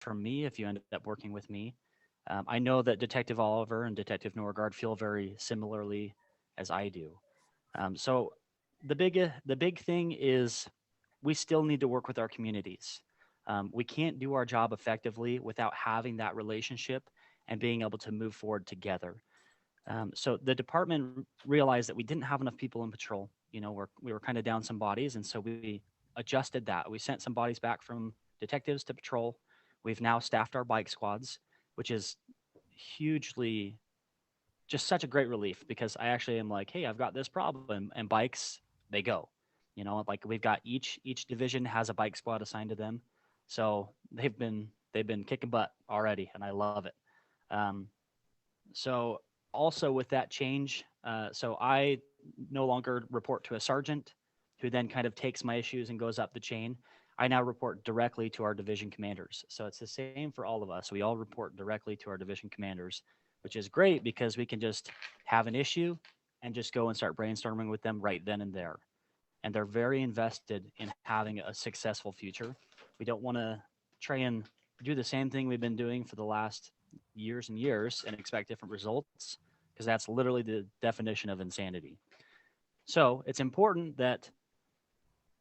for me if you end up working with me. I know that Detective Oliver and Detective Norgard feel very similarly as I do. So the big thing is we still need to work with our communities. We can't do our job effectively without having that relationship and being able to move forward together. So the department realized that we didn't have enough people in patrol. You know, we were kind of down some bodies, and so we adjusted that. We sent some bodies back from detectives to patrol. We've now staffed our bike squads, which is hugely just such a great relief because I actually am like, hey, I've got this problem, and bikes they go. You know, like we've got each division has a bike squad assigned to them, so they've been kicking butt already, and I love it. Um, so also with that change, so I no longer report to a sergeant who then kind of takes my issues and goes up the chain. I now report directly to our division commanders. So it's the same for all of us. We all report directly to our division commanders, which is great because we can just have an issue and just go and start brainstorming with them right then and there. And they're very invested in having a successful future. We don't want to try and do the same thing we've been doing for the last years and years and expect different results because that's literally the definition of insanity. So it's important that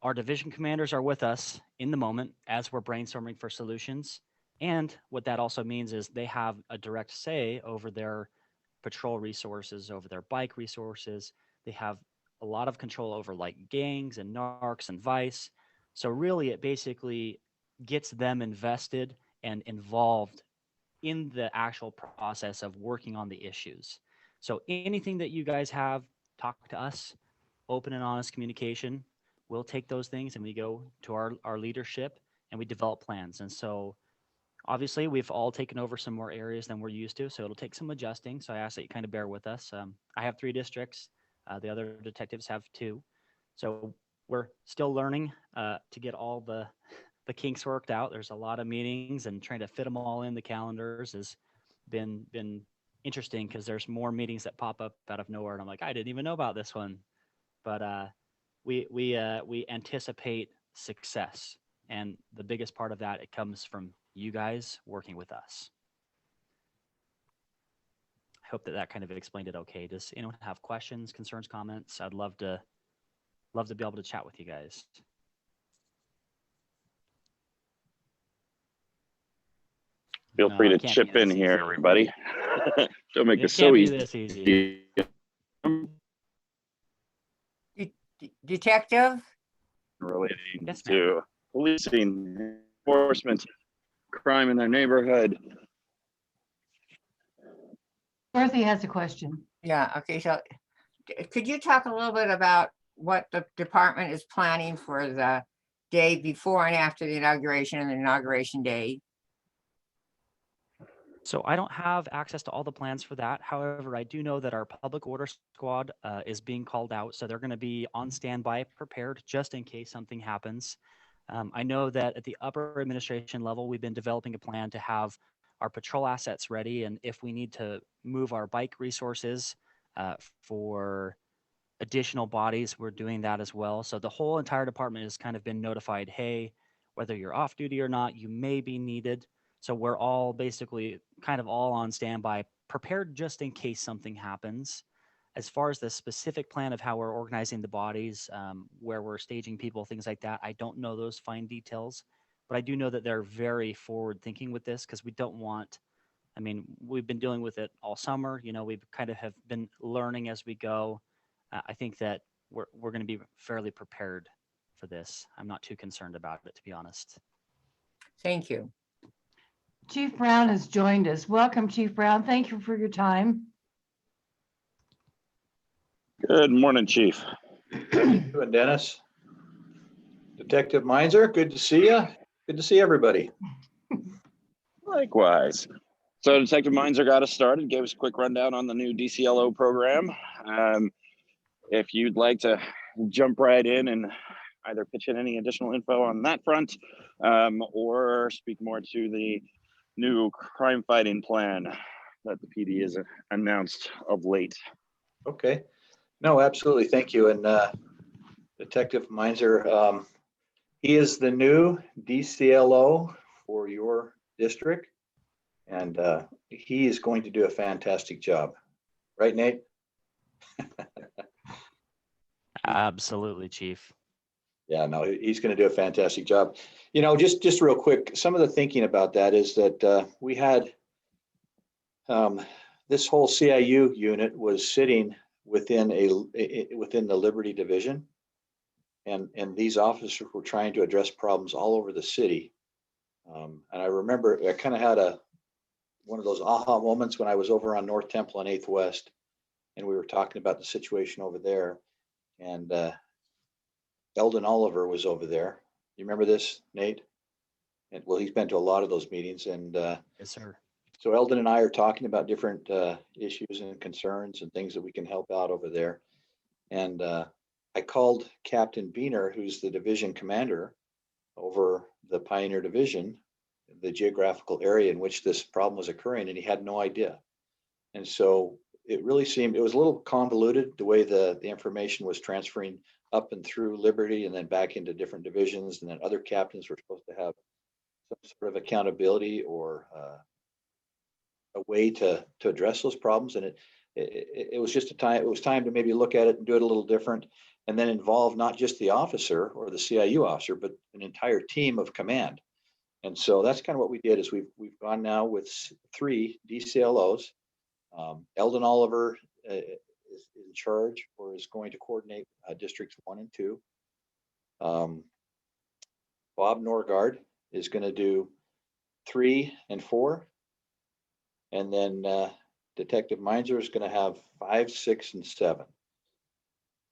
our division commanders are with us in the moment as we're brainstorming for solutions. And what that also means is they have a direct say over their patrol resources, over their bike resources. They have a lot of control over like gangs and narcs and vice. So really it basically gets them invested and involved in the actual process of working on the issues. So anything that you guys have, talk to us, open and honest communication. We'll take those things and we go to our leadership and we develop plans. And so obviously we've all taken over some more areas than we're used to. So it'll take some adjusting. So I ask that you kind of bear with us. I have 3 districts. The other detectives have 2. So we're still learning to get all the kinks worked out. There's a lot of meetings and trying to fit them all in the calendars has been interesting because there's more meetings that pop up out of nowhere, and I'm like, I didn't even know about this one. But we anticipate success, and the biggest part of that it comes from you guys working with us. I hope that that kind of explained it okay. Does anyone have questions, concerns, comments? I'd love to be able to chat with you guys. Feel No, free it to can't chip be in this here, easy. everybody. Don't make It this can't so be easy. this easy. Detective? Relating Yes, to policing, enforcement, crime in their neighborhood. Dorothy has a question. Yeah, okay, so could you talk a little bit about what the department is planning for the day before and after the inauguration and the inauguration day? So I don't have access to all the plans for that. However, I do know that our public order squad is being called out. So they're going to be on standby, prepared just in case something happens. I know that at the upper administration level, we've been developing a plan to have our patrol assets ready. And if we need to move our bike resources for additional bodies, we're doing that as well. So the whole entire department has kind of been notified, hey, whether you're off duty or not, you may be needed. So we're all basically kind of all on standby, prepared just in case something happens. As far as the specific plan of how we're organizing the bodies, where we're staging people, things like that, I don't know those fine details, but I do know that they're very forward thinking with this because we don't want, I mean, we've been dealing with it all summer. You know, we've kind of have been learning as we go. I think that we're going to be fairly prepared for this. I'm not too concerned about it, to be honest. Thank you. Chief Brown has joined us. Welcome, Chief Brown. Thank you for your time. Good morning, Chief. You and Dennis. Detective Meinzer, good to see you. Good to see everybody. Likewise. So Detective Meinzer got us started, gave us a quick rundown on the new DCLO program. If you'd like to jump right in and either pitch in any additional info on that front or speak more to the new crime fighting plan that the PD has announced of late. Okay. No, absolutely. Thank you. And Detective Meinzer, he is the new DCLO for your district. And he is going to do a fantastic job. Right, Nate? Absolutely, Chief. Yeah, no, he's going to do a fantastic job. You know, just real quick, some of the thinking about that is that we had this whole CIU unit was sitting within within the Liberty Division, and these officers were trying to address problems all over the city. And I remember I kind of had one of those aha moments when I was over on North Temple and 8th West, and we were talking about the situation over there, and Eldon Oliver was over there. You remember this, Nate? And well, he's been to a lot of those meetings, and Yes, sir. so Eldon and I are talking about different issues and concerns and things that we can help out over there. And I called Captain Beener, who's the division commander over the Pioneer Division, the geographical area in which this problem was occurring, and he had no idea. And so it really seemed, it was a little convoluted the way the information was transferring up and through Liberty and then back into different divisions, and then other captains were supposed to have some sort of accountability or a way to address those problems. And it was just it was time to maybe look at it and do it a little different, and then involve not just the officer or the CIU officer, but an entire team of command. And so that's kind of what we did. Is we've gone now with 3 DCLOs. Eldon Oliver is in charge, or is going to coordinate districts 1 and 2. Bob Norgard is going to do 3 and 4. And then Detective Meinzer is going to have 5, 6, and 7.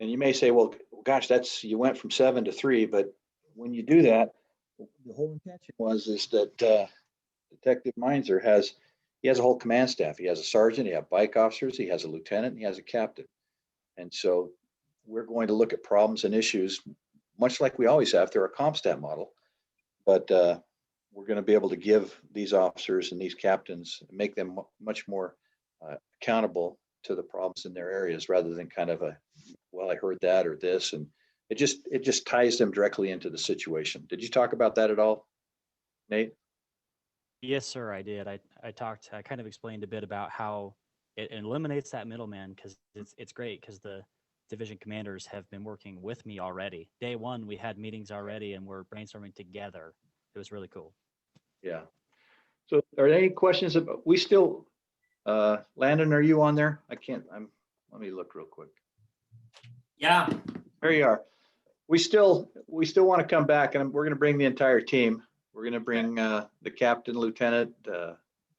And you may say, well, gosh, you went from 7 to 3. But when you do that, the whole intention is that Detective Meinzer has a whole command staff. He has a sergeant, he has bike officers, he has a lieutenant, and he has a captain. And so we're going to look at problems and issues, much like we always have through our CompStat model. But we're going to be able to give these officers and these captains, make them much more accountable to the problems in their areas, rather than kind of well, I heard that or this, and it just ties them directly into the situation. Did you talk about that at all, Nate? Yes, sir, I did. I kind of explained a bit about how it eliminates that middleman, because it's great, because the division commanders have been working with me already. Day 1, we had meetings already and we're brainstorming together. It was really cool. Yeah. So are there any questions about, we still, Landon, are you on there? Let me look real quick. Yeah. There you are. We still want to come back, and we're going to bring the entire team. We're going to bring the captain, lieutenant,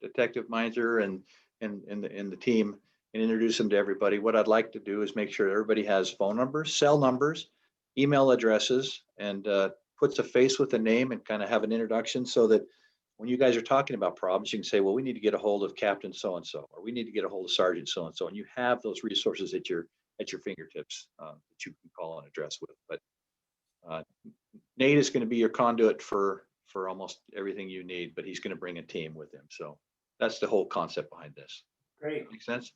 Detective Meinzer, and the team, and introduce them to everybody. What I'd like to do is make sure everybody has phone numbers, cell numbers, email addresses, and puts a face with a name, and kind of have an introduction, so that when you guys are talking about problems, you can say, well, we need to get a hold of Captain so-and-so, or we need to get a hold of Sergeant so-and-so, and you have those resources at your fingertips that you can call and address with. But Nate is going to be your conduit for almost everything you need, but he's going to bring a team with him. So that's the whole concept behind this. Great. Make sense?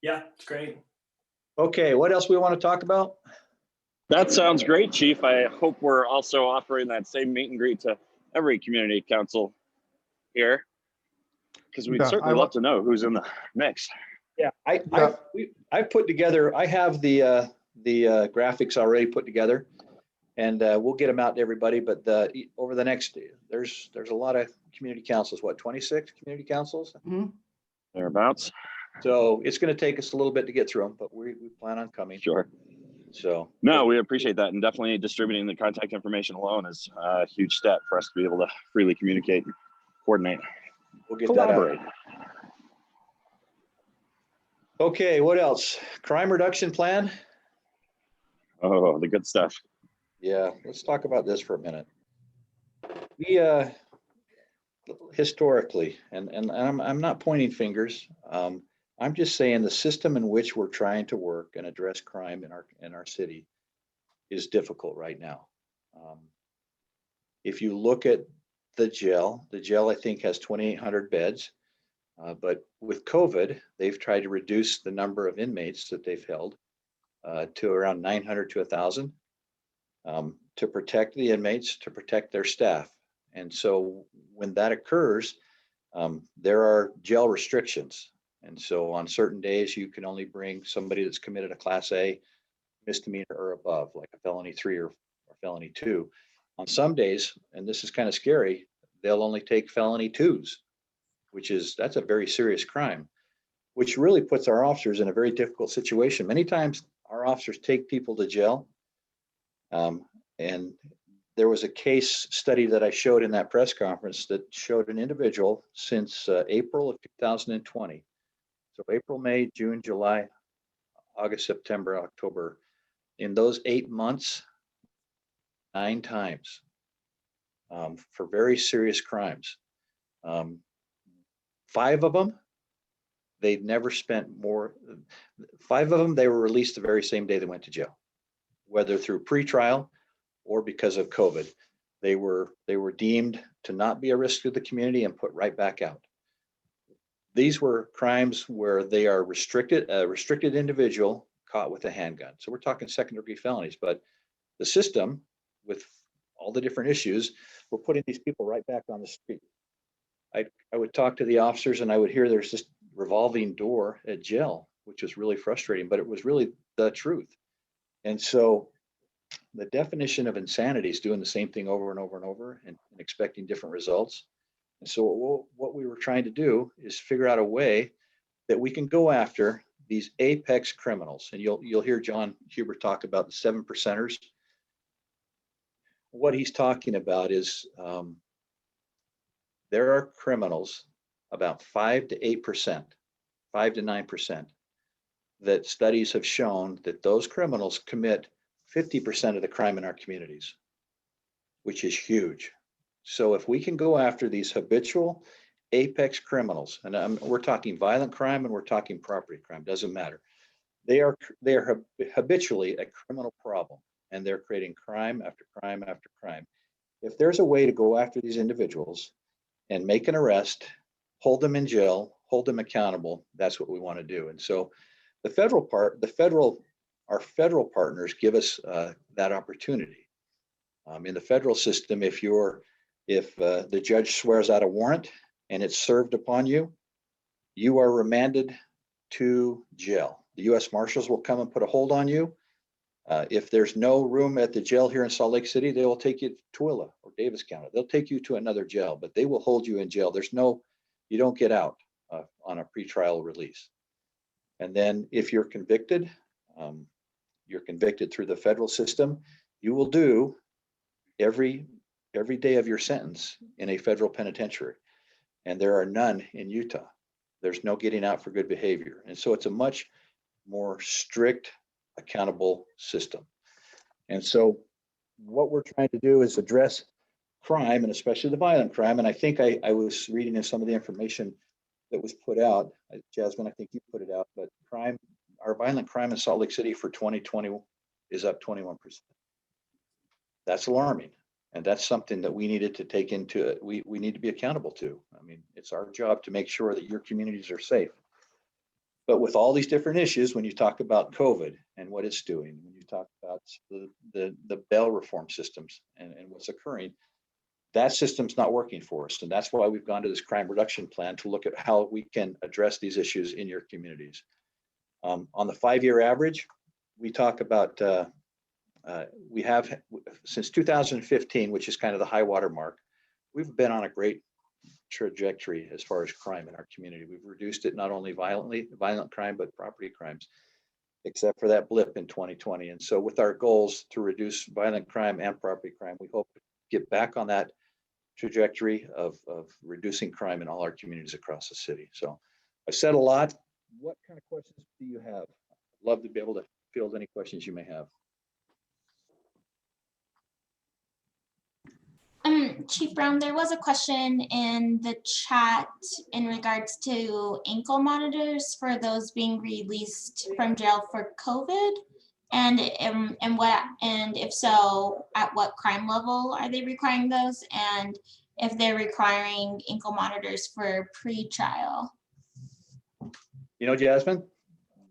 Yeah, it's great. Okay, what else we want to talk about? That sounds great, Chief. I hope we're also offering that same meet and greet to every community council here, because we'd certainly love to know who's in the mix. Yeah, I've put together, I have the graphics already put together, and we'll get them out to everybody. But over the next, there's a lot of community councils, what, 26 community councils? Mm-hmm. Thereabouts. So it's going to take us a little bit to get through them, but we plan on coming. Sure. So no, we appreciate that, and definitely distributing the contact information alone is a huge step for us to be able to freely communicate and coordinate. We'll get that out. Okay, what else? Crime reduction plan? Oh, the good stuff. Yeah, let's talk about this for a minute. We historically, and I'm not pointing fingers. I'm just saying the system in which we're trying to work and address crime in our city is difficult right now. If you look at the jail I think has 2,800 beds, but with COVID, they've tried to reduce the number of inmates that they've held to around 900 to 1,000 to protect the inmates, to protect their staff. And so when that occurs, There are jail restrictions. And so on certain days, you can only bring somebody that's committed a Class A misdemeanor or above, like a felony 3 or felony 2. On some days, and this is kind of scary, they'll only take felony 2s, that's a very serious crime, which really puts our officers in a very difficult situation. Many times our officers take people to jail. And there was a case study that I showed in that press conference that showed an individual since April of 2020. So April, May, June, July, August, September, October. In those 8 months, 9 times for very serious crimes. 5 of them, they'd never spent more. 5 of them, they were released the very same day they went to jail, whether through pretrial or because of COVID. They were deemed to not be a risk to the community and put right back out. These were crimes where they are restricted, a restricted individual caught with a handgun. So we're talking second-degree felonies, but the system, with all the different issues, we're putting these people right back on the street. I would talk to the officers and I would hear there's this revolving door at jail, which was really frustrating, but it was really the truth. And so the definition of insanity is doing the same thing over and over and over and expecting different results. And so what we were trying to do is figure out a way that we can go after these apex criminals. And you'll hear John Huber talk about the 7%ers. What he's talking about is there are criminals, about 5 to 8%, 5 to 9%, that studies have shown that those criminals commit 50% of the crime in our communities, which is huge. So if we can go after these habitual apex criminals, and we're talking violent crime and we're talking property crime, doesn't matter. They are habitually a criminal problem, and they're creating crime after crime after crime. If there's a way to go after these individuals and make an arrest, hold them in jail, hold them accountable, that's what we want to do. And so the our federal partners give us that opportunity. In the federal system, if the judge swears out a warrant and it's served upon you, you are remanded to jail. The U.S. Marshals will come and put a hold on you. If there's no room at the jail here in Salt Lake City, they will take you to Tooele or Davis County. They'll take you to another jail, but they will hold you in jail. You don't get out on a pretrial release. And then if you're convicted through the federal system, you will do every day of your sentence in a federal penitentiary. And there are none in Utah. There's no getting out for good behavior. And so it's a much more strict, accountable system. And so what we're trying to do is address crime, and especially the violent crime. And I think I was reading in some of the information that was put out. Jasmine, I think you put it out, but our violent crime in Salt Lake City for 2020 is up 21%. That's alarming. And that's something that we needed to take into it. We need to be accountable to. I mean, it's our job to make sure that your communities are safe. But with all these different issues, when you talk about COVID and what it's doing, when you talk about the bail reform systems and what's occurring, that system's not working for us. And that's why we've gone to this crime reduction plan to look at how we can address these issues in your communities. On the 5-year average, we talk about we have, since 2015, which is kind of the high water mark, we've been on a great trajectory as far as crime in our community. We've reduced it, not only violent crime, but property crimes, except for that blip in 2020. And so with our goals to reduce violent crime and property crime, we hope to get back on that trajectory of reducing crime in all our communities across the city. So I said a lot. What kind of questions do you have? I'd love to be able to field any questions you may have. Chief Brown, there was a question in the chat in regards to ankle monitors for those being released from jail for COVID, and if so, at what crime level are they requiring those, and if they're requiring ankle monitors for pre-trial? You know, Jasmine,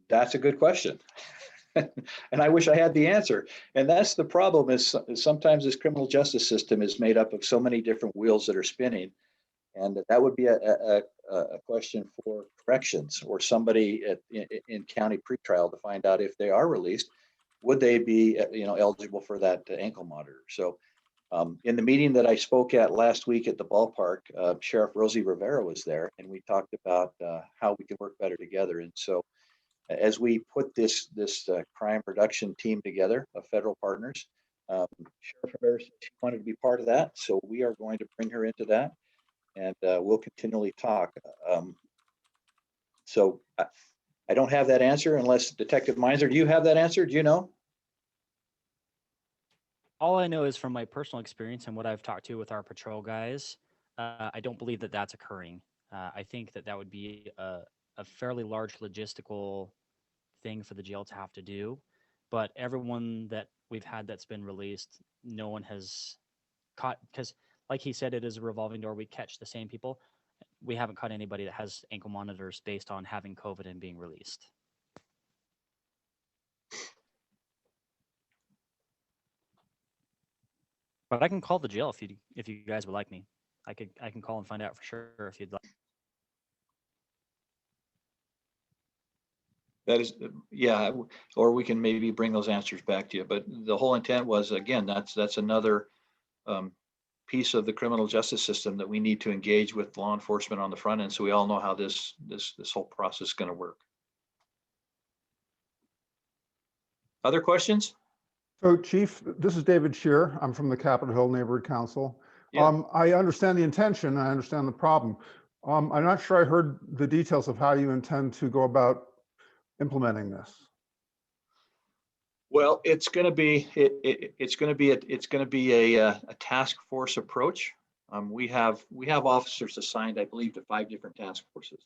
that's a good question. And I wish I had the answer. And that's the problem, is sometimes this criminal justice system is made up of so many different wheels that are spinning. And that would be a question for corrections or somebody in county pretrial to find out if they are released, would they be eligible for that ankle monitor? So in the meeting that I spoke at last week at the ballpark, Sheriff Rosie Rivera was there, and we talked about how we can work better together. And so as we put this crime reduction team together of federal partners, Sheriff Rivera said she wanted to be part of that. So we are going to bring her into that, and we'll continually talk. So I don't have that answer unless Detective Meinzer, do you have that answer? Do you know? All I know is from my personal experience and what I've talked to with our patrol guys, I don't believe that that's occurring. I think that that would be a fairly large logistical thing for the jail to have to do. But everyone that we've had that's been released, no one has caught, because like he said, it is a revolving door. We catch the same people. We haven't caught anybody that has ankle monitors based on having COVID and being released. But I can call the jail if you guys would like me. I can call and find out for sure if you'd like. That is, yeah, or we can maybe bring those answers back to you. But the whole intent was, again, that's another piece of the criminal justice system that we need to engage with law enforcement on the front end, so we all know how this whole process is going to work. Other questions? So Chief, this is David Shear. I'm from the Capitol Hill Neighborhood Council. Yeah. I understand the intention. I understand the problem. I'm not sure I heard the details of how you intend to go about implementing this. Well, it's going to be a task force approach. We have officers assigned, I believe, to 5 different task forces.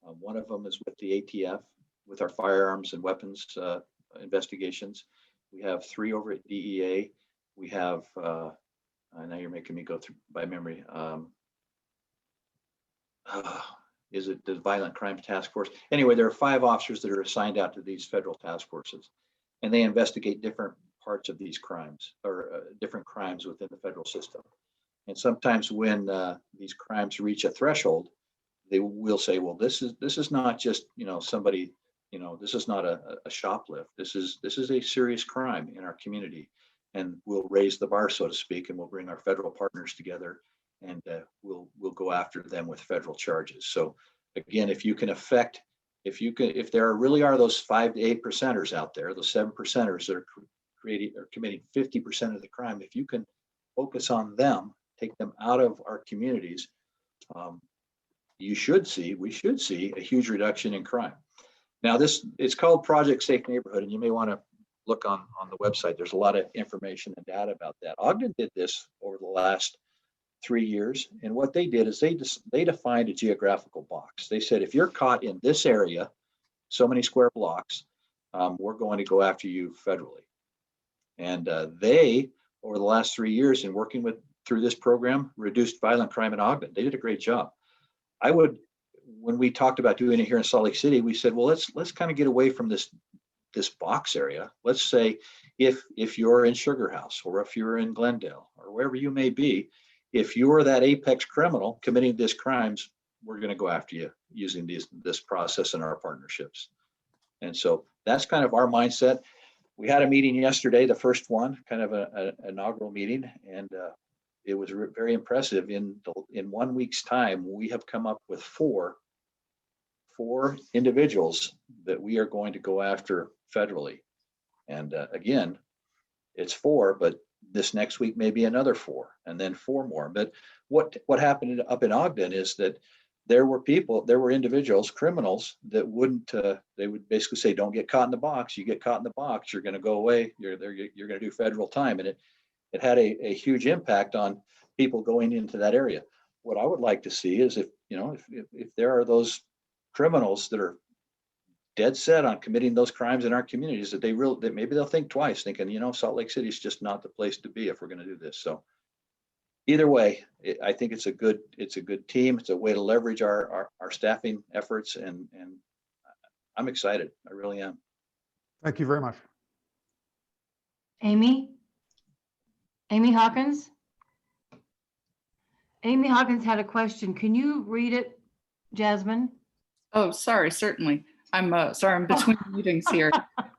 One of them is with the ATF, with our firearms and weapons investigations. We have 3 over at DEA. We have, I know you're making me go through by memory. Is it the Violent Crime Task Force? Anyway, there are 5 officers that are assigned out to these federal task forces, and they investigate different parts of these crimes or different crimes within the federal system. And sometimes when these crimes reach a threshold, they will say, well, this is not just, somebody, this is not a shoplift. This is a serious crime in our community, and we'll raise the bar, so to speak, and we'll bring our federal partners together, and we'll go after them with federal charges. So again, if there really are those 5 to 8%ers out there, those 7%ers that are committing 50% of the crime, if you can focus on them, take them out of our communities, we should see a huge reduction in crime. Now, it's called Project Safe Neighborhood, and you may want to look on the website. There's a lot of information and data about that. Ogden did this over the last 3 years, and what they did is they defined a geographical box. They said, if you're caught in this area, so many square blocks, we're going to go after you federally. And they, over the last 3 years, in working through this program, reduced violent crime in Ogden. They did a great job. When we talked about doing it here in Salt Lake City, we said, well, let's kind of get away from this box area. Let's say if you're in Sugar House, or if you're in Glendale, or wherever you may be, if you're that apex criminal committing these crimes, we're going to go after you using this process in our partnerships. And so that's kind of our mindset. We had a meeting yesterday, the first one, kind of an inaugural meeting, and it was very impressive. In 1 week's time, we have come up with four individuals that we are going to go after federally. And again, it's 4, but this next week may be another 4, and then 4 more. But what happened up in Ogden is that there were individuals, criminals, that they would basically say, don't get caught in the box. You get caught in the box, you're going to go away. You're going to do federal time. And it had a huge impact on people going into that area. What I would like to see is if there are those criminals that are dead set on committing those crimes in our communities, that maybe they'll think twice, thinking, Salt Lake City is just not the place to be if we're going to do this. So either way, I think it's a good team. It's a way to leverage our staffing efforts, and I'm excited. I really am. Thank you very much. Amy Hawkins? Amy Hawkins had a question. Can you read it, Jasmine? Oh, sorry, certainly. I'm sorry, I'm between meetings here.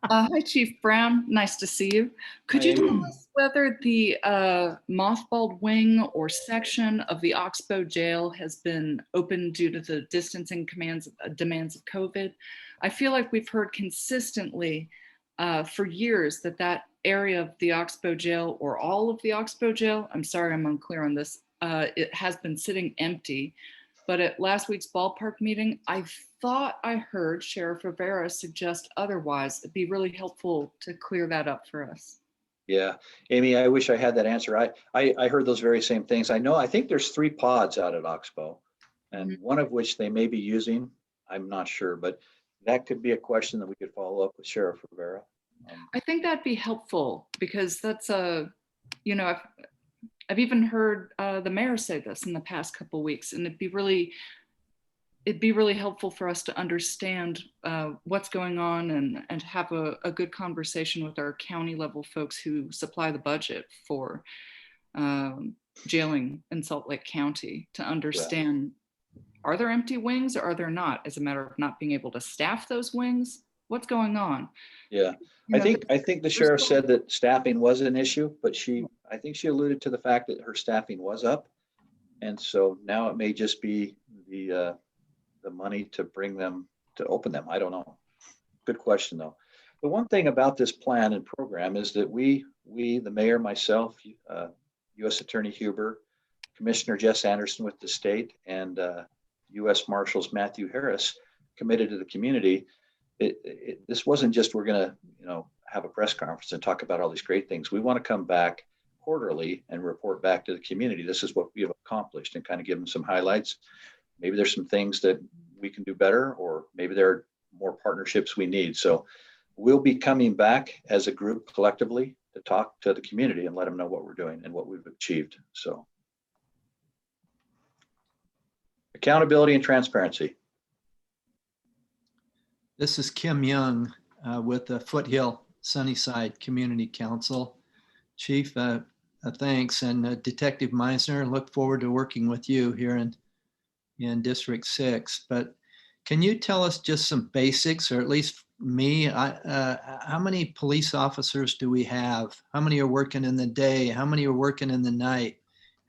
Hi, Chief Brown. Nice to see you. Could Hi, you Amy. tell us whether the mothballed wing or section of the Oxbow jail has been opened due to the distancing demands of COVID? I feel like we've heard consistently for years that that area of the Oxbow jail, or all of the Oxbow jail, I'm sorry, I'm unclear on this, it has been sitting empty. But at last week's ballpark meeting, I thought I heard Sheriff Rivera suggest otherwise. It'd be really helpful to clear that up for us. Yeah, Amy, I wish I had that answer. I heard those very same things. I think there's 3 pods out at Oxbow, and one of which they may be using. I'm not sure, but that could be a question that we could follow up with Sheriff Rivera. I think that'd be helpful because that's you know, I've even heard the mayor say this in the past couple of weeks, and it'd be really helpful for us to understand what's going on and have a good conversation with our county level folks who supply the budget for jailing in Salt Lake County to understand, are there empty wings or are there not? As a matter of not being able to staff those wings, what's going on? Yeah, You know, I think the sheriff said that staffing was an issue, but I think she alluded to the fact that her staffing was up. And so now it may just be the money to bring them, to open them. I don't know. Good question though. The one thing about this plan and program is that we, the mayor, myself, U.S. Attorney Huber, Commissioner Jess Anderson with the state, and U.S. Marshals Matthew Harris committed to the community. This wasn't just, we're going to, have a press conference and talk about all these great things. We want to come back quarterly and report back to the community. This is what we have accomplished, and kind of give them some highlights. Maybe there's some things that we can do better, or maybe there are more partnerships we need. So we'll be coming back as a group collectively to talk to the community and let them know what we're doing and what we've achieved. So accountability and transparency. This is Kim Young with the Foothill Sunnyside Community Council. Chief, thanks. And Detective Meisner, look forward to working with you here in District 6. But can you tell us just some basics, or at least me, how many police officers do we have? How many are working in the day? How many are working in the night?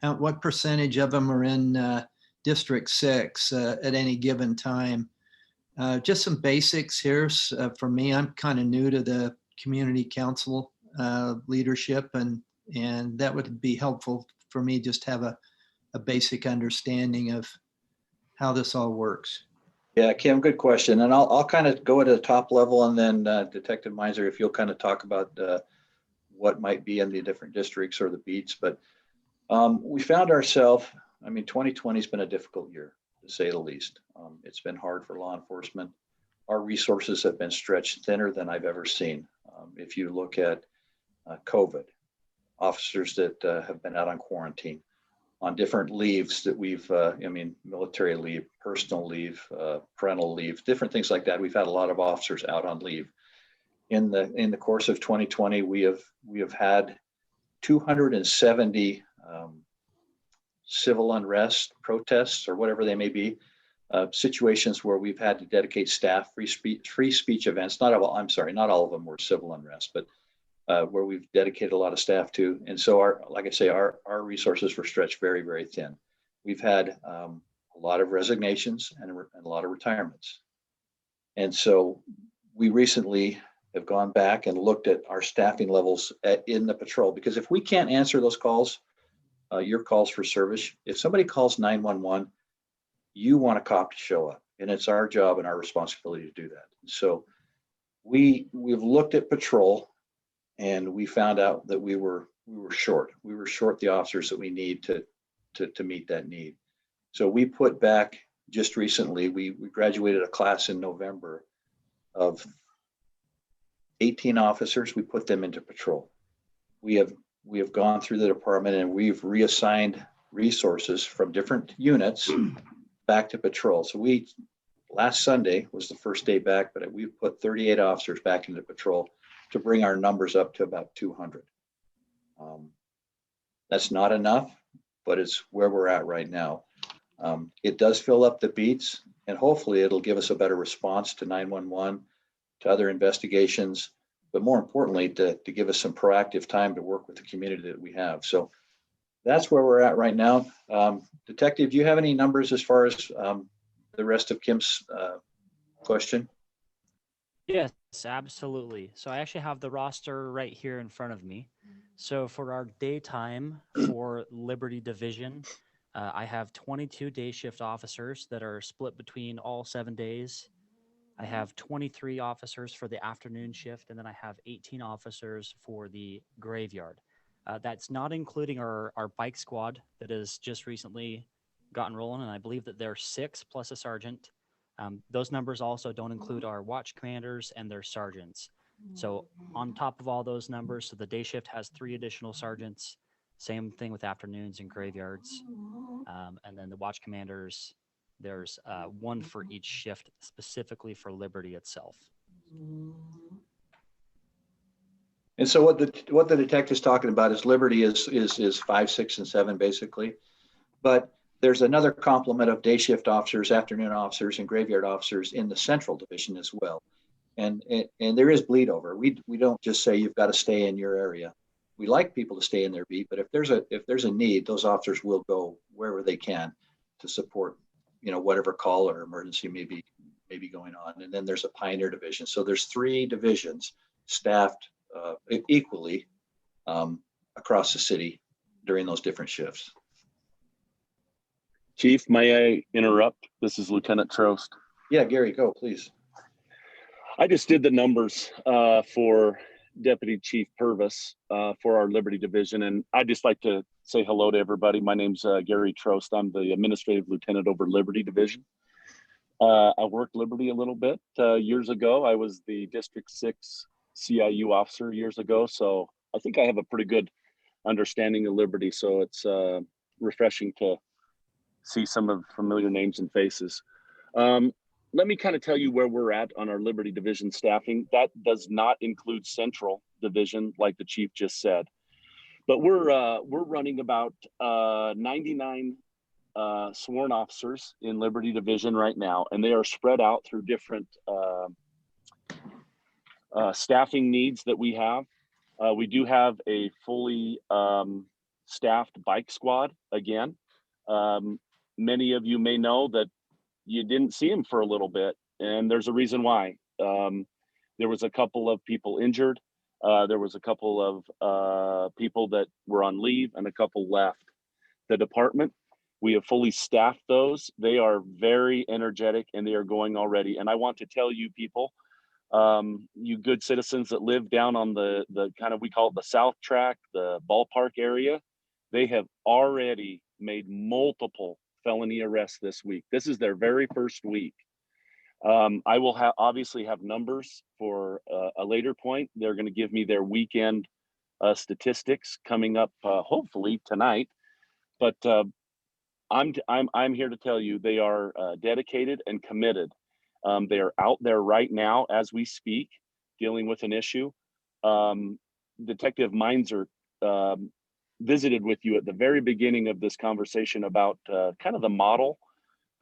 What percentage of them are in District 6 at any given time? Just some basics here for me. I'm kind of new to the community council leadership, and that would be helpful for me just to have a basic understanding of how this all works. Yeah, Kim, good question. And I'll kind of go at the top level, and then Detective Meiser, if you'll kind of talk about what might be in the different districts or the beats. But we found ourselves, 2020 has been a difficult year, to say the least. It's been hard for law enforcement. Our resources have been stretched thinner than I've ever seen. If you look at COVID, officers that have been out on quarantine, on different leaves that we've, military leave, personal leave, parental leave, different things like that. We've had a lot of officers out on leave. In the course of 2020, we have had 270 civil unrest, protests, or whatever they may be, situations where we've had to dedicate staff, free speech events. Not all of them were civil unrest, but where we've dedicated a lot of staff to. And so our resources were stretched very, very thin. We've had a lot of resignations and a lot of retirements. And so we recently have gone back and looked at our staffing levels in the patrol, because if we can't answer those calls, your calls for service, if somebody calls 911, you want a cop to show up, and it's our job and our responsibility to do that. So we've looked at patrol, and we found out that we were short. We were short the officers that we need to meet that need. So we put back just recently, we graduated a class in November of 18 officers. We put them into patrol. We have gone through the department, and we've reassigned resources from different units back to patrol. So last Sunday was the first day back, but we put 38 officers back into patrol to bring our numbers up to about 200. That's not enough, but it's where we're at right now. It does fill up the beats, and hopefully it'll give us a better response to 911, to other investigations, but more importantly, to give us some proactive time to work with the community that we have. So that's where we're at right now. Detective, do you have any numbers as far as the rest of Kim's question? Yes, absolutely. So I actually have the roster right here in front of me. So for our daytime for Liberty Division, I have 22 day shift officers that are split between all 7 days. I have 23 officers for the afternoon shift, and then I have 18 officers for the graveyard. That's not including our bike squad that has just recently gotten rolling, and I believe that they're 6 plus a sergeant. Those numbers also don't include our watch commanders and their sergeants. So on top of all those numbers, so the day shift has 3 additional sergeants. Same thing with afternoons and graveyards. And then the watch commanders, there's 1 for each shift specifically for Liberty itself. And so what the detective's talking about is Liberty is 5, 6, and 7 basically, but there's another complement of day shift officers, afternoon officers, and graveyard officers in the central division as well. And there is bleed over. We don't just say you've got to stay in your area. We like people to stay in their beat, but if there's a need, those officers will go wherever they can to support, whatever call or emergency may be going on. And then there's a pioneer division. So there's 3 divisions staffed equally across the city during those different shifts. Chief, may I interrupt? This is Lieutenant Trost. Yeah, Gary, go, please. I just did the numbers for Deputy Chief Purvis for our Liberty Division, and I'd just like to say hello to everybody. My name's Gary Trost. I'm the Administrative Lieutenant over Liberty Division. I worked Liberty a little bit years ago. I was the District 6 CIU officer years ago, so I think I have a pretty good understanding of Liberty, so it's refreshing to see some of familiar names and faces. Let me kind of tell you where we're at on our Liberty Division staffing. That does not include Central Division, like the chief just said. But we're running about 99 sworn officers in Liberty Division right now, and they are spread out through different staffing needs that we have. We do have a fully staffed bike squad again. Many of you may know that you didn't see him for a little bit, and there's a reason why. There was a couple of people injured. There was a couple of people that were on leave, and a couple left the department. We have fully staffed those. They are very energetic, and they are going already. And I want to tell you people, you good citizens that live down on the kind of, we call it the South Track, the ballpark area, they have already made multiple felony arrests this week. This is their very first week. I will obviously have numbers for a later point. They're going to give me their weekend statistics coming up, hopefully tonight. But I'm here to tell you they are dedicated and committed. They are out there right now as we speak, dealing with an issue. Detective Meinzer visited with you at the very beginning of this conversation about kind of the model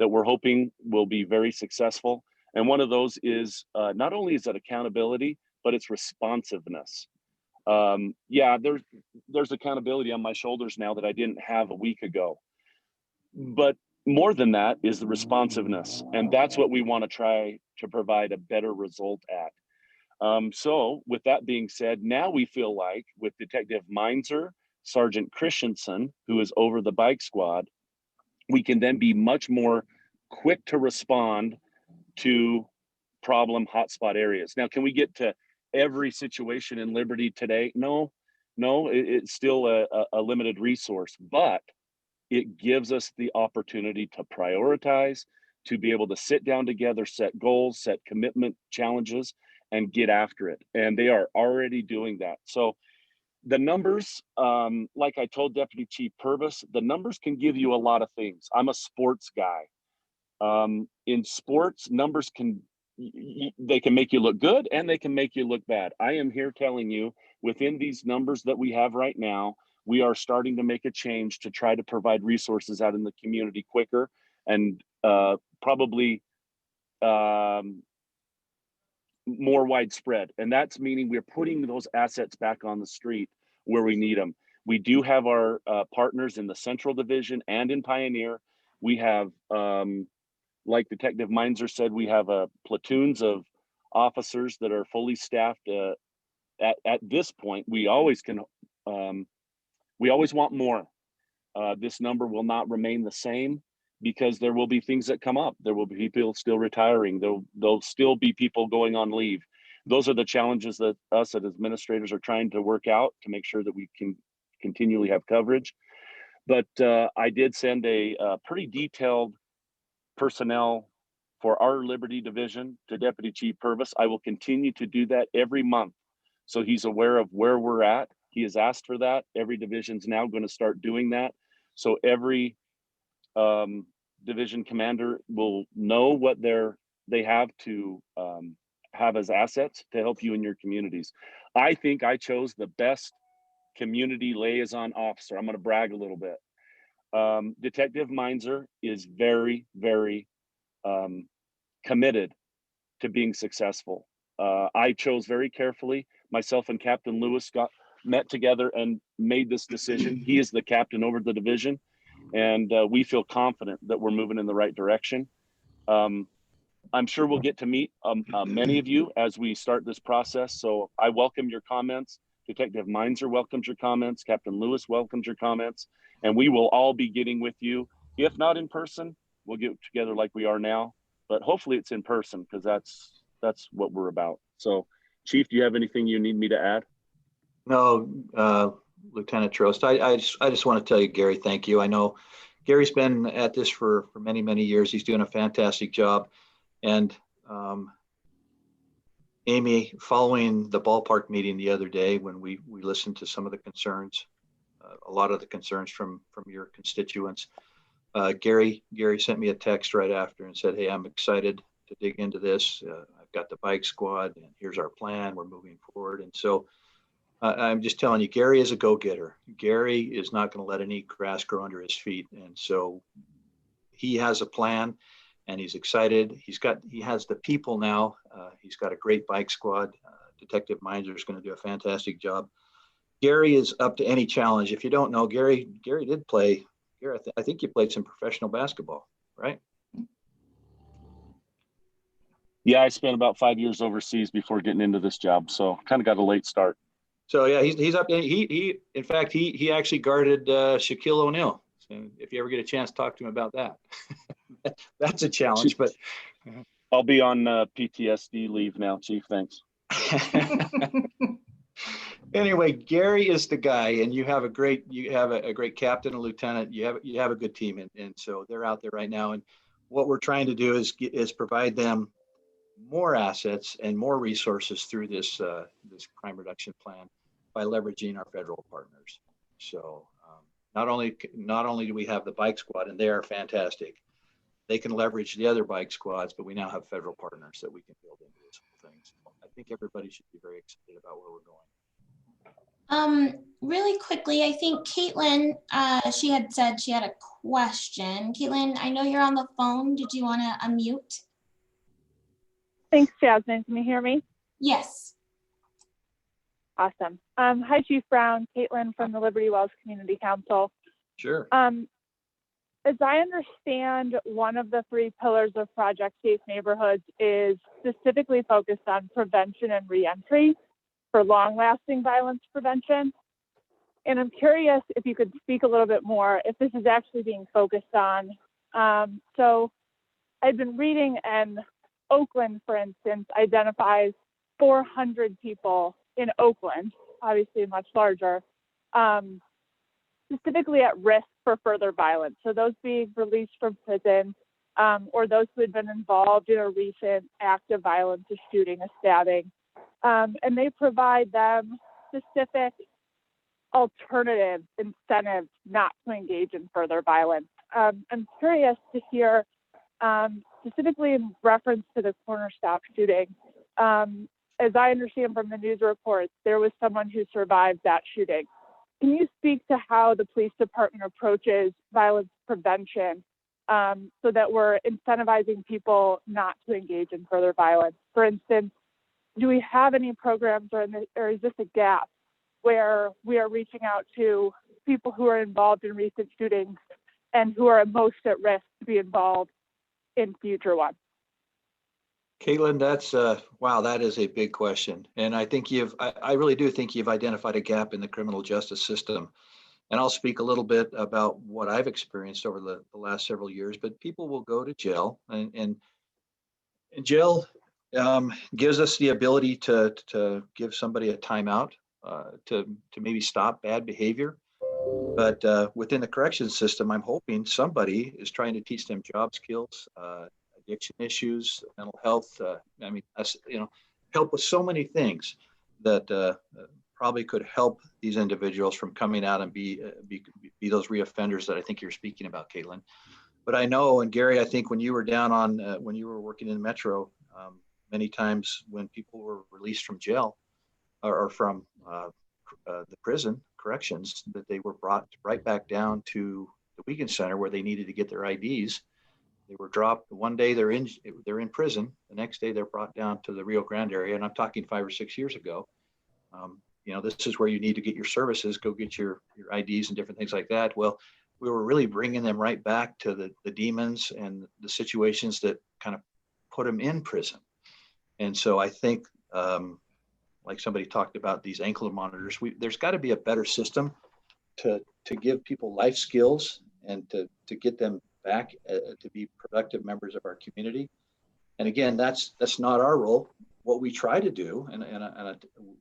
that we're hoping will be very successful. And one of those is not only is it accountability, but it's responsiveness. Yeah, there's accountability on my shoulders now that I didn't have a week ago. But more than that is the responsiveness. And that's what we want to try to provide a better result at. So with that being said, now we feel like with Detective Meinzer, Sergeant Christensen, who is over the bike squad, we can then be much more quick to respond to problem hotspot areas. Now, can we get to every situation in Liberty today? No, it's still a limited resource, but it gives us the opportunity to prioritize, to be able to sit down together, set goals, set commitment challenges, and get after it. And they are already doing that. So the numbers, like I told Deputy Chief Purvis, the numbers can give you a lot of things. I'm a sports guy. In sports, numbers they can make you look good and they can make you look bad. I am here telling you, within these numbers that we have right now, we are starting to make a change to try to provide resources out in the community quicker and probably more widespread. And that's meaning we're putting those assets back on the street where we need them. We do have our partners in the Central Division and in Pioneer. We have, like Detective Meinzer said, we have platoons of officers that are fully staffed. At this point, we always can, we always want more. This number will not remain the same because there will be things that come up. There will be people still retiring. There'll still be people going on leave. Those are the challenges that us as administrators are trying to work out to make sure that we can continually have coverage. But I did send a pretty detailed personnel for our Liberty Division to Deputy Chief Purvis. I will continue to do that every month, so he's aware of where we're at. He has asked for that. Every division's now going to start doing that. So every division commander will know what they have to have as assets to help you in your communities. I think I chose the best community liaison officer. I'm going to brag a little bit. Detective Meinzer is very, very committed to being successful. I chose very carefully. Myself and Captain Lewis met together and made this decision. He is the captain over the division, and we feel confident that we're moving in the right direction. I'm sure we'll get to meet many of you as we start this process. So I welcome your comments. Detective Meinzer welcomes your comments. Captain Lewis welcomes your comments. And we will all be getting with you. If not in person, we'll get together like we are now. But hopefully it's in person, because that's what we're about. So, Chief, do you have anything you need me to add? No, Lieutenant Trost, I just want to tell you, Gary, thank you. I know Gary's been at this for many, many years. He's doing a fantastic job. And Amy, following the ballpark meeting the other day, when we listened to some of the concerns, a lot of the concerns from your constituents, Gary sent me a text right after and said, "Hey, I'm excited to dig into this. I've got the bike squad, and here's our plan. We're moving forward." And so I'm just telling you, Gary is a go-getter. Gary is not going to let any grass grow under his feet. And so he has a plan, and he's excited. He has the people now. He's got a great bike squad. Detective Meinzer is going to do a fantastic job. Gary is up to any challenge. If you don't know, Gary did play. Gary, I think you played some professional basketball, right? Yeah, I spent about 5 years overseas before getting into this job, so kind of got a late start. So yeah, he's up. He in fact he actually guarded Shaquille O'Neal. So if you ever get a chance, talk to him about that. That's a challenge, but I'll be on PTSD leave now, Chief. Thanks. Anyway, Gary is the guy, and you have a great captain, a lieutenant. You have a good team, and so they're out there right now. And what we're trying to do is provide them more assets and more resources through this crime reduction plan by leveraging our federal partners. So not only do we have the bike squad, and they are fantastic, they can leverage the other bike squads, but we now have federal partners that we can build into this whole thing. So I think everybody should be very excited about where we're going. Really quickly, I think Caitlin, she had said she had a question. Caitlin, I know you're on the phone. Did you want to unmute? Thanks, Jasmine. Can you hear me? Yes. Awesome. Hi, Chief Brown. Caitlin from the Liberty Wells Community Council. Sure. As I understand, one of the 3 pillars of Project Safe Neighborhoods is specifically focused on prevention and reentry for long-lasting violence prevention. And I'm curious if you could speak a little bit more if this is actually being focused on. So I've been reading, and Oakland, for instance, identifies 400 people in Oakland, obviously much larger, specifically at risk for further violence. So those being released from prison, or those who had been involved in a recent act of violence, a shooting, a stabbing. And they provide them specific alternative incentives not to engage in further violence. I'm curious to hear, specifically in reference to the corner stop shooting, as I understand from the news reports, there was someone who survived that shooting. can you speak to how the police department approaches violence prevention so that we're incentivizing people not to engage in further violence? For instance, do we have any programs or is this a gap where we are reaching out to people who are involved in recent shootings and who are most at risk to be involved in future ones? Caitlin, that's wow, that is a big question. And I think I really do think you've identified a gap in the criminal justice system. And I'll speak a little bit about what I've experienced over the last several years, but people will go to jail and jail gives us the ability to give somebody a timeout, to maybe stop bad behavior. But within the corrections system, I'm hoping somebody is trying to teach them job skills, addiction issues, mental health. I mean, help with so many things that probably could help these individuals from coming out and be those reoffenders that I think you're speaking about, Caitlin. But I know, and Gary, I think when you were down on, when you were working in Metro, many times when people were released from jail or from the prison corrections, that they were brought right back down to the weekend center where they needed to get their IDs. They were dropped. One day they're in prison. The next day they're brought down to the Rio Grande area. And I'm talking 5 or 6 years ago. This is where you need to get your services, go get your IDs and different things like that. Well, we were really bringing them right back to the demons and the situations that kind of put them in prison. And so I think, like somebody talked about these ankle monitors, there's got to be a better system to give people life skills and to get them back to be productive members of our community. And again, that's not our role. What we try to do, and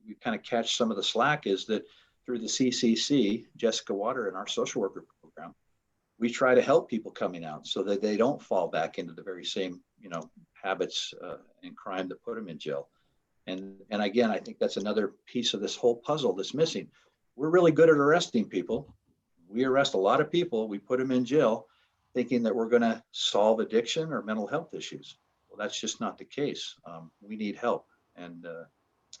we kind of catch some of the slack, is that through the CCC, Jessica Water and our social worker program, we try to help people coming out so that they don't fall back into the very same, habits and crime that put them in jail. And again, I think that's another piece of this whole puzzle that's missing. We're really good at arresting people. We arrest a lot of people. We put them in jail thinking that we're going to solve addiction or mental health issues. Well, that's just not the case. We need help. And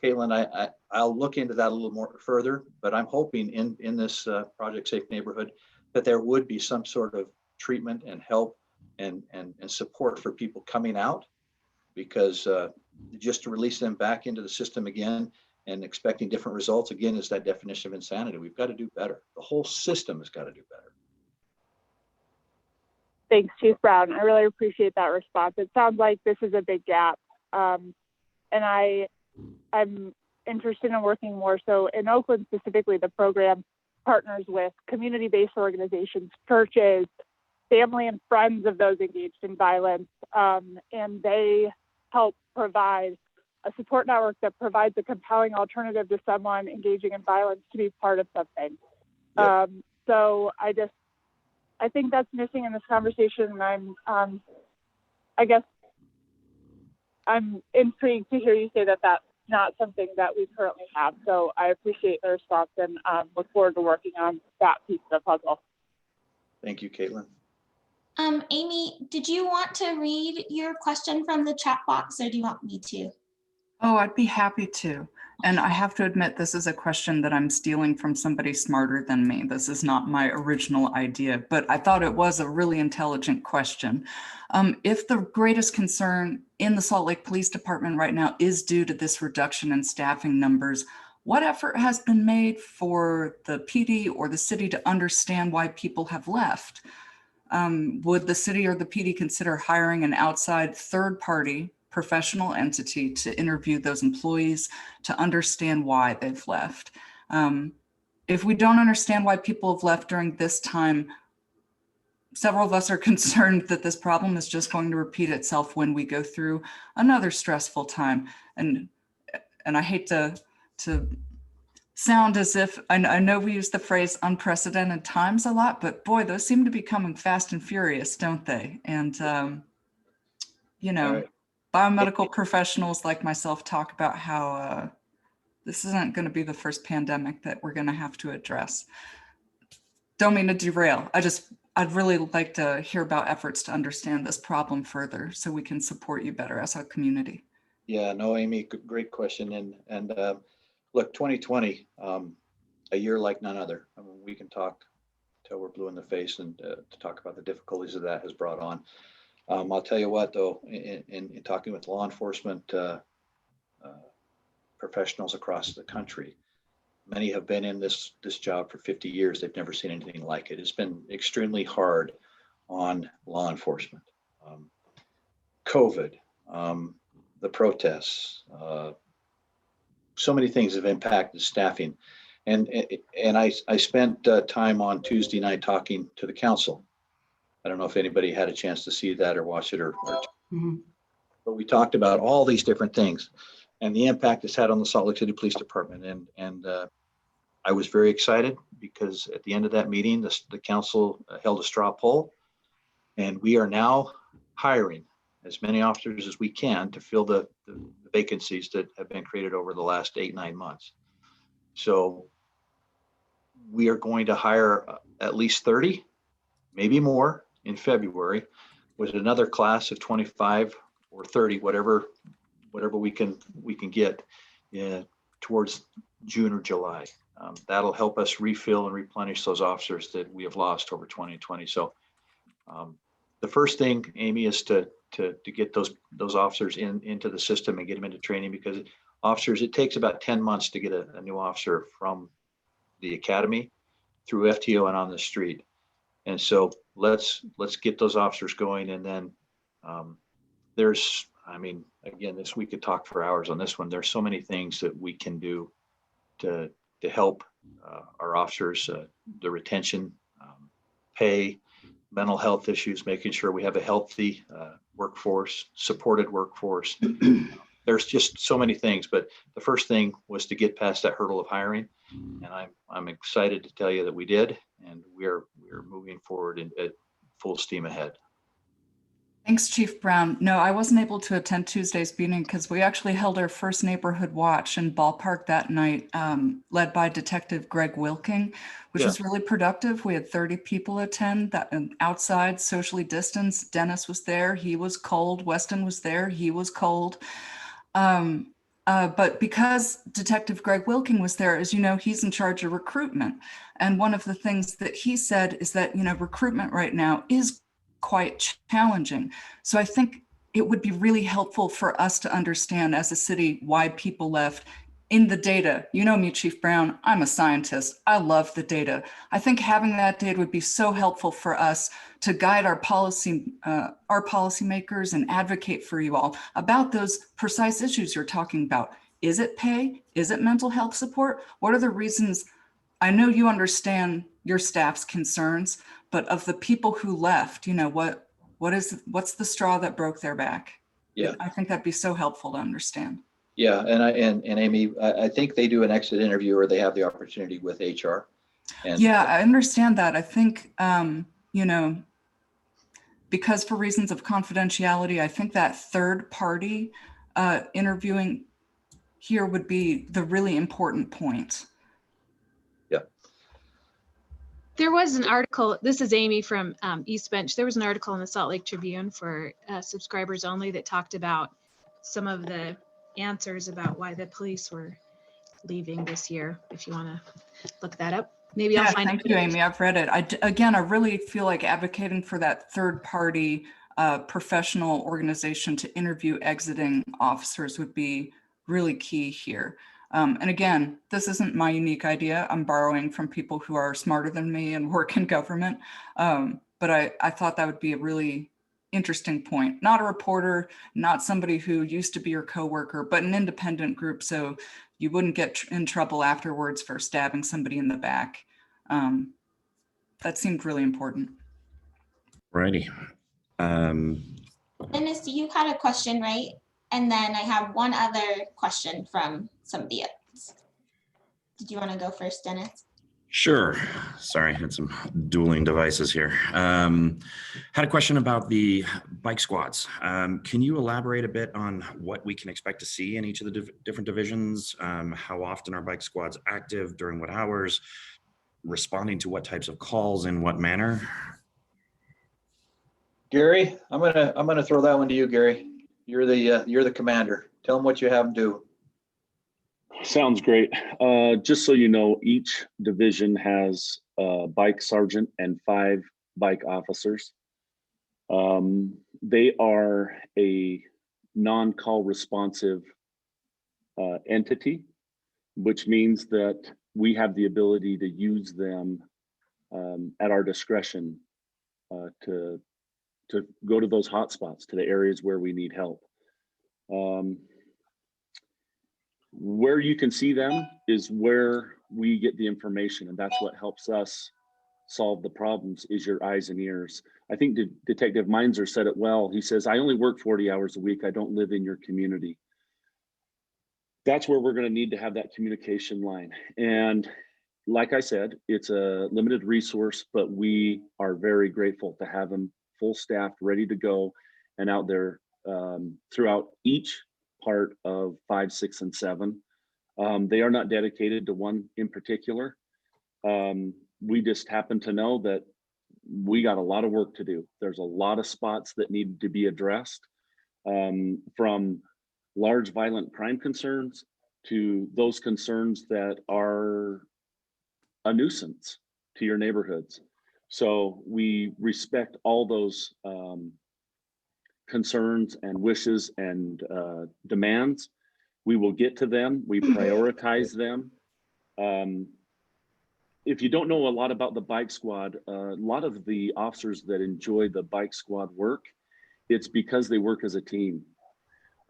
Caitlin, I'll look into that a little more further, but I'm hoping in this Project Safe Neighborhood that there would be some sort of treatment and help and support for people coming out, because just to release them back into the system again and expecting different results again is that definition of insanity. We've got to do better. The whole system has got to do better. Thanks, Chief Brown. I really appreciate that response. It sounds like this is a big gap. And I'm interested in working more. So in Oakland specifically, the program partners with community-based organizations, churches, family and friends of those engaged in violence, and they help provide a support network that provides a compelling alternative to someone engaging in violence to be part of something. Yep. So I think that's missing in this conversation, and I guess I'm intrigued to hear you say that that's not something that we currently have. So I appreciate the response and look forward to working on that piece of the puzzle. Thank you, Caitlin. Amy, did you want to read your question from the chat box, or do you want me to? Oh, I'd be happy to. And I have to admit, this is a question that I'm stealing from somebody smarter than me. This is not my original idea, but I thought it was a really intelligent question. If the greatest concern in the Salt Lake Police Department right now is due to this reduction in staffing numbers, what effort has been made for the PD or the city to understand why people have left? Would the city or the PD consider hiring an outside third-party professional entity to interview those employees to understand why they've left? If we don't understand why people have left during this time, several of us are concerned that this problem is just going to repeat itself when we go through another stressful time. And I hate to sound as if, I know we use the phrase unprecedented times a lot, but boy, those seem to be coming fast and furious, don't they? And, right. Biomedical professionals like myself talk about how this isn't going to be the first pandemic that we're going to have to address. Don't mean to derail. I'd really like to hear about efforts to understand this problem further so we can support you better as a community. Yeah, no, Amy, great question. And look, 2020, a year like none other. I mean, we can talk till we're blue in the face and to talk about the difficulties that has brought on. I'll tell you what, though, in talking with law enforcement professionals across the country, many have been in this job for 50 years. They've never seen anything like it. It's been extremely hard on law enforcement. COVID, the protests, so many things have impacted staffing. And I spent time on Tuesday night talking to the council. I don't know if anybody had a chance to see that or watch it but we talked about all these different things and the impact it's had on the Salt Lake City Police Department. And I was very excited because at the end of that meeting, the council held a straw poll, and we are now hiring as many officers as we can to fill the vacancies that have been created over the last 8-9 months. So we are going to hire at least 30, maybe more in February, with another class of 25 or 30, whatever we can get towards June or July. That'll help us refill and replenish those officers that we have lost over 2020. So the first thing, Amy, is to get those officers into the system and get them into training, because officers, it takes about 10 months to get a new officer from the academy through FTO and on the street. And so let's get those officers going. And then again, we could talk for hours on this one. There's so many things that we can do to help our officers, the retention, pay, mental health issues, making sure we have a healthy workforce, supported workforce. There's just so many things, but the first thing was to get past that hurdle of hiring. And I'm excited to tell you that we did, and we're moving forward at full steam ahead. Thanks, Chief Brown. No, I wasn't able to attend Tuesday's meeting because we actually held our first neighborhood watch in Ballpark that night, led by Detective Greg Wilking, which was really productive. We had 30 people attend, that outside, socially distanced. Dennis was there, he was cold. Weston was there, he was cold. But because Detective Greg Wilking was there, as you know, he's in charge of recruitment. And one of the things that he said is that, recruitment right now is quite challenging. So I think it would be really helpful for us to understand as a city why people left in the data. You know me, Chief Brown, I'm a scientist. I love the data. I think having that data would be so helpful for us to guide our policymakers and advocate for you all about those precise issues you're talking about. Is it pay? Is it mental health support? What are the reasons? I know you understand your staff's concerns, but of the people who left, what's the straw that broke their back? Yeah, I think that'd be so helpful to understand. Yeah, and Amy, I think they do an exit interview, or they have the opportunity with HR. And yeah, I understand that. I think because for reasons of confidentiality, I think that third party interviewing here would be the really important point. There was an article, this is Amy from East Bench. There was an article in the Salt Lake Tribune for subscribers only that talked about some of the answers about why the police were leaving this year. If you want to look that up, maybe I'll find it. Thank you, Amy. I've read it. I really feel like advocating for that third party professional organization to interview exiting officers would be really key here. And again, this isn't my unique idea. I'm borrowing from people who are smarter than me and work in government. But I thought that would be a really interesting point. Not a reporter, not somebody who used to be your coworker, but an independent group, so you wouldn't get in trouble afterwards for stabbing somebody in the back. That seemed really important. Righty. Dennis, you had a question, right? And then I have one other question from somebody else. Did you want to go first, Dennis? Sure. Sorry, I had some dueling devices here. Had a question about the bike squads. Can you elaborate a bit on what we can expect to see in each of the different divisions? How often are bike squads active, during what hours, responding to what types of calls, in what manner? Gary, I'm gonna throw that one to you, Gary. You're the commander. Tell them what you have them do. Sounds great. Just so you know, each division has a bike sergeant and 5 bike officers. They are a non-call responsive entity, which means that we have the ability to use them at our discretion to go to those hotspots, to the areas where we need help. Where you can see them is where we get the information, and that's what helps us solve the problems, is your eyes and ears. I think Detective Meinzer said it well. He says, I only work 40 hours a week. I don't live in your community. That's where we're going to need to have that communication line. And like I said, it's a limited resource, but we are very grateful to have them full staffed, ready to go, and out there throughout each part of 5, 6, and 7. They are not dedicated to one in particular. We just happen to know that we got a lot of work to do. There's a lot of spots that need to be addressed, from large violent crime concerns to those concerns that are a nuisance to your neighborhoods. So we respect all those concerns and wishes and demands. We will get to them. We prioritize them. If you don't know a lot about the bike squad, a lot of the officers that enjoy the bike squad work, it's because they work as a team.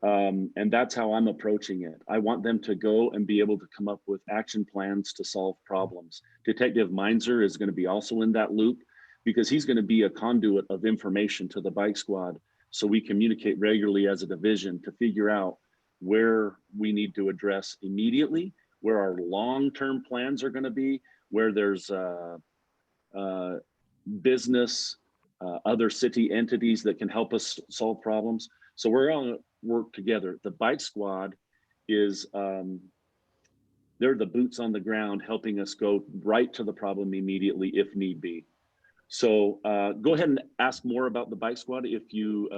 And that's how I'm approaching it. I want them to go and be able to come up with action plans to solve problems. Detective Meinzer is going to be also in that loop, because he's going to be a conduit of information to the bike squad. So we communicate regularly as a division to figure out where we need to address immediately, where our long-term plans are going to be, where there's business, other city entities that can help us solve problems. So we're going to work together. The bike squad is, they're the boots on the ground, helping us go right to the problem immediately if need be. So go ahead and ask more about the bike squad if you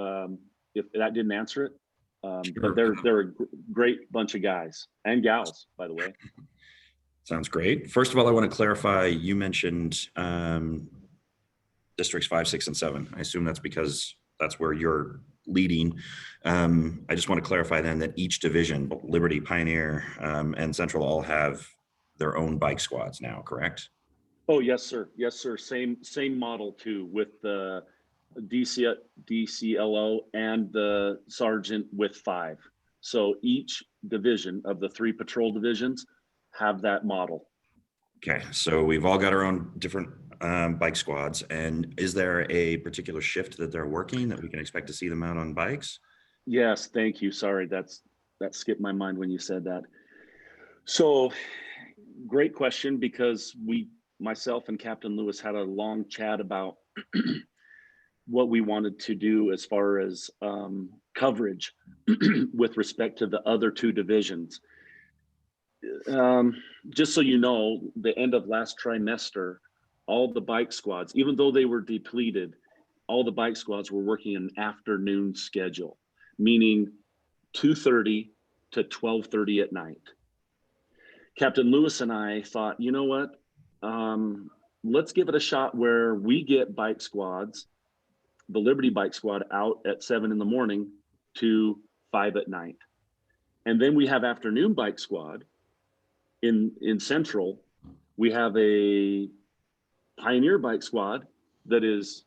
if that didn't answer it. But they're a great bunch of guys and gals, by the way. Sounds great. First of all, I want to clarify, you mentioned districts 5, 6, and 7. I assume that's because that's where you're leading. I just want to clarify then that each division, Liberty, Pioneer, and Central, all have their own bike squads now, correct? Oh, yes, sir. Yes, sir. Same model too, with the DCLO and the sergeant with 5. So each division of the 3 patrol divisions have that model. Okay, so we've all got our own different bike squads. And is there a particular shift that they're working that we can expect to see them out on bikes? Yes, thank you. Sorry, that skipped my mind when you said that. So great question, because myself and Captain Lewis had a long chat about what we wanted to do as far as coverage with respect to the other 2 divisions. Just so you know, the end of last trimester, all the bike squads, even though they were depleted, all the bike squads were working an afternoon schedule, meaning 2:30 to 12:30 at night. Captain Lewis and I thought, you know what? Let's give it a shot where we get bike squads, the Liberty bike squad, out at 7 in the morning to 5 at night. And then we have afternoon bike squad in Central. We have a Pioneer bike squad that is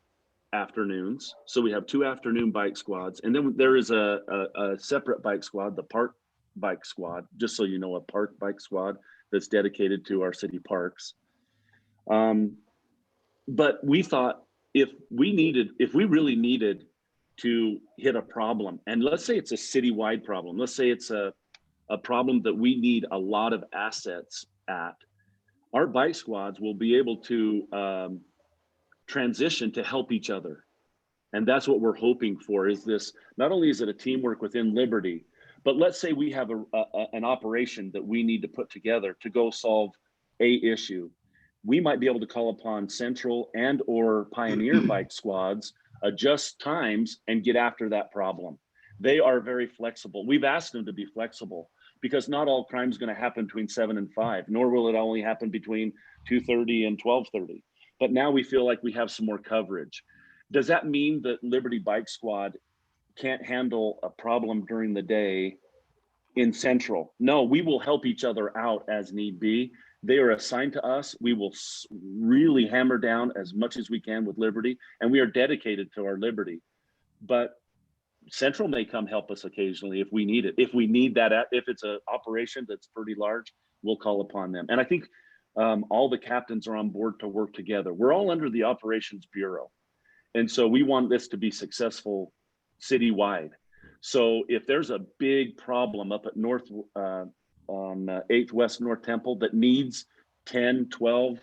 afternoons. So we have 2 afternoon bike squads. And then there is a separate bike squad, the Park bike squad, just so you know, a park bike squad that's dedicated to our city parks. But we thought if we really needed to hit a problem, and let's say it's a citywide problem, let's say it's a problem that we need a lot of assets at, our bike squads will be able to transition to help each other. And that's what we're hoping for, is this, not only is it a teamwork within Liberty, but let's say we have an operation that we need to put together to go solve a issue. We might be able to call upon Central and or Pioneer bike squads, adjust times, and get after that problem. They are very flexible. We've asked them to be flexible because not all crime is going to happen between 7 and 5, nor will it only happen between 2:30 and 12:30. But now we feel like we have some more coverage. Does that mean that Liberty Bike Squad can't handle a problem during the day in Central? No, we will help each other out as need be. They are assigned to us. We will really hammer down as much as we can with Liberty, and we are dedicated to our Liberty. But Central may come help us occasionally if we need it. If we need that, if it's an operation that's pretty large, we'll call upon them. And I think all the captains are on board to work together. We're all under the Operations Bureau. And so we want this to be successful citywide. So if there's a big problem up at on 8th West North Temple that needs 10, 12,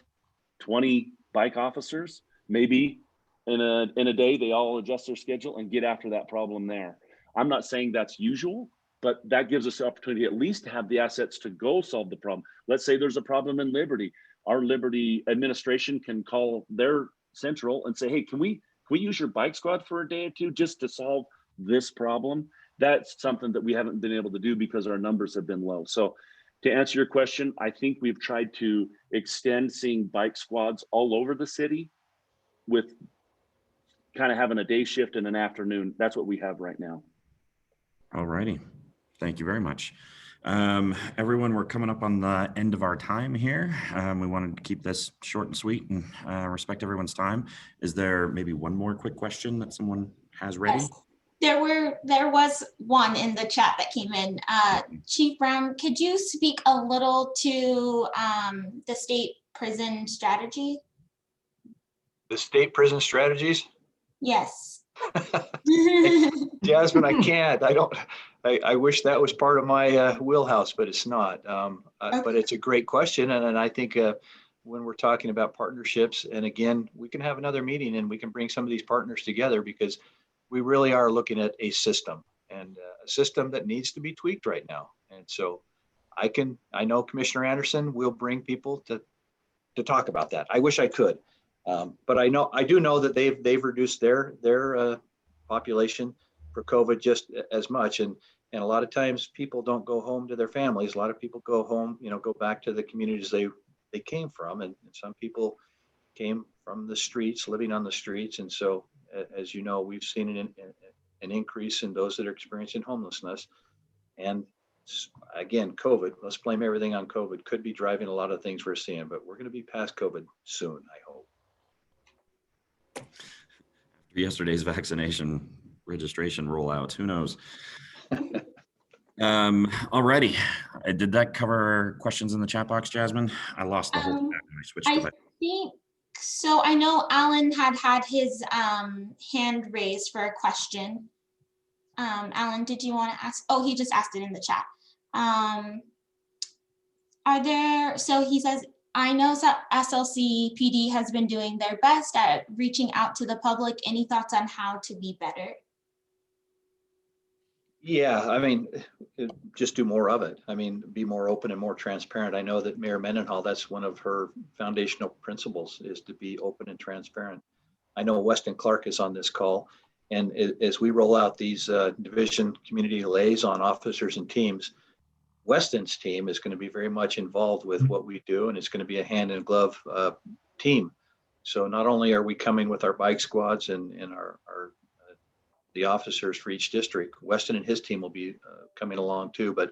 20 bike officers, maybe in a day they all adjust their schedule and get after that problem there. I'm not saying that's usual, but that gives us the opportunity at least to have the assets to go solve the problem. Let's say there's a problem in Liberty. Our Liberty administration can call their Central and say, hey, can we use your bike squad for a day or two just to solve this problem? That's something that we haven't been able to do because our numbers have been low. So to answer your question, I think we've tried to extend seeing bike squads all over the city with kind of having a day shift and an afternoon. That's what we have right now. All righty. Thank you very much. Everyone, we're coming up on the end of our time here. We wanted to keep this short and sweet and respect everyone's time. Is there maybe one more quick question that someone has ready? Yes. There was one in the chat that came in. Chief Brown, could you speak a little to the state prison strategy? The state prison strategies? Yes. Jasmine, I can't. I wish that was part of my wheelhouse, but it's not. Okay. But it's a great question. And I think when we're talking about partnerships, and again, we can have another meeting and we can bring some of these partners together because we really are looking at a system and a system that needs to be tweaked right now. And so I know Commissioner Anderson will bring people to talk about that. I wish I could. But I do know that they've reduced their population for COVID just as much. And a lot of times people don't go home to their families. A lot of people go home, go back to the communities they came from. And some people came from the streets, living on the streets. And so, as you know, we've seen an increase in those that are experiencing homelessness. And again, COVID, let's blame everything on COVID, could be driving a lot of things we're seeing, but we're going to be past COVID soon, I hope. Yesterday's vaccination registration rollout, who knows? Alrighty, did that cover questions in the chat box, Jasmine? I lost the whole chat when I switched to it. Think so. I know Alan had his hand raised for a question. Alan, did you want to ask? Oh, he just asked it in the chat. So he says, I know SLCPD has been doing their best at reaching out to the public. Any thoughts on how to be better? Yeah, I mean, just do more of it. I mean, be more open and more transparent. I know that Mayor Mendenhall, that's one of her foundational principles, is to be open and transparent. I know Weston Clark is on this call. And as we roll out these division community liaison officers and teams, Weston's team is going to be very much involved with what we do, and it's going to be a hand in glove team. So not only are we coming with our bike squads and the officers for each district, Weston and his team will be coming along too, but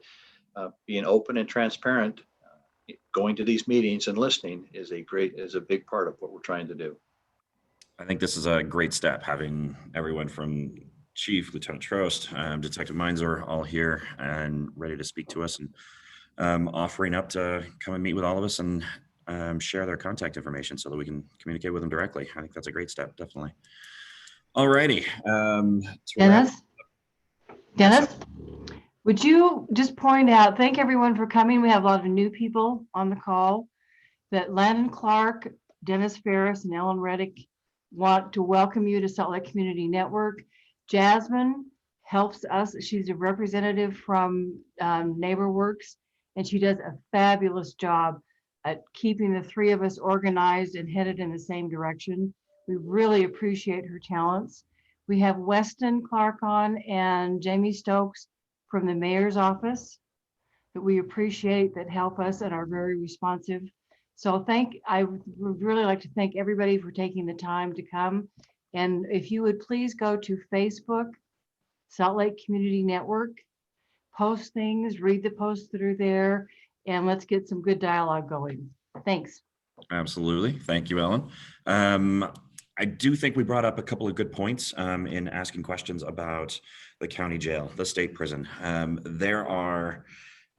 being open and transparent, going to these meetings and listening is a big part of what we're trying to do. I think this is a great step, having everyone from Chief, Lieutenant Trost, Detective Meinzer all here and ready to speak to us, and offering up to come and meet with all of us and share their contact information so that we can communicate with them directly. I think that's a great step, definitely. All righty. Dennis, would you just point out, thank everyone for coming. We have a lot of new people on the call, that Landon Clark, Dennis Ferris, and Ellen Reddick want to welcome you to Salt Lake Community Network. Jasmine helps us. She's a representative from NeighborWorks, and she does a fabulous job at keeping the three of us organized and headed in the same direction. We really appreciate her talents. We have Weston Clark on and Jamie Stokes from the mayor's office that we appreciate, that help us and are very responsive. So I would really like to thank everybody for taking the time to come. And if you would please go to Facebook, Salt Lake Community Network, post things, read the posts that are there, and let's get some good dialogue going. Thanks. Absolutely. Thank you, Ellen. I do think we brought up a couple of good points in asking questions about the county jail, the state prison. There are,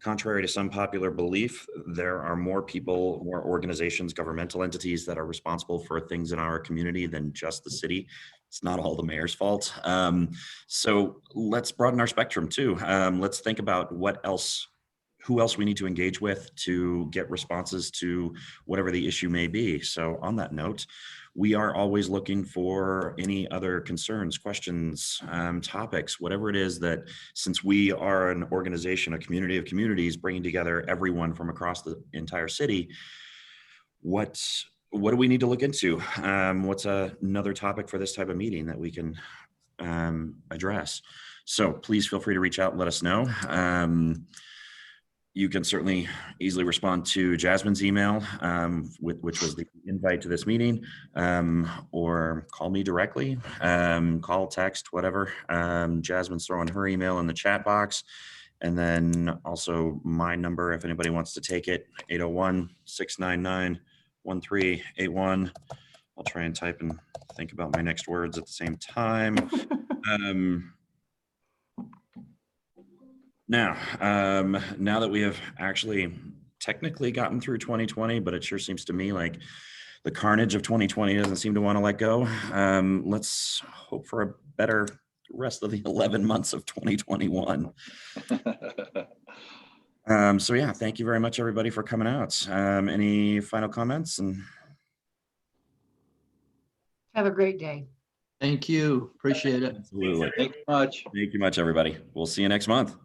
contrary to some popular belief, there are more people, more organizations, governmental entities that are responsible for things in our community than just the city. It's not all the mayor's fault. So let's broaden our spectrum too. Let's think about who else we need to engage with to get responses to whatever the issue may be. So on that note, we are always looking for any other concerns, questions, topics, whatever it is that, since we are an organization, a community of communities bringing together everyone from across the entire city, what do we need to look into? What's another topic for this type of meeting that we can address? So please feel free to reach out and let us know. You can certainly easily respond to Jasmine's email, which was the invite to this meeting, or call me directly, call, text, whatever. Jasmine's throwing her email in the chat box. And then also my number, if anybody wants to take it, 801-699-1381. I'll try and type and think about my next words at the same time. Now that we have actually technically gotten through 2020, but it sure seems to me like the carnage of 2020 doesn't seem to want to let go. Let's hope for a better rest of the 11 months of 2021. So yeah, thank you very much, everybody, for coming out. Any final comments? And Have a great day. Thank you. Appreciate it. absolutely. Thank you much. Thank you much, everybody. We'll see you next month.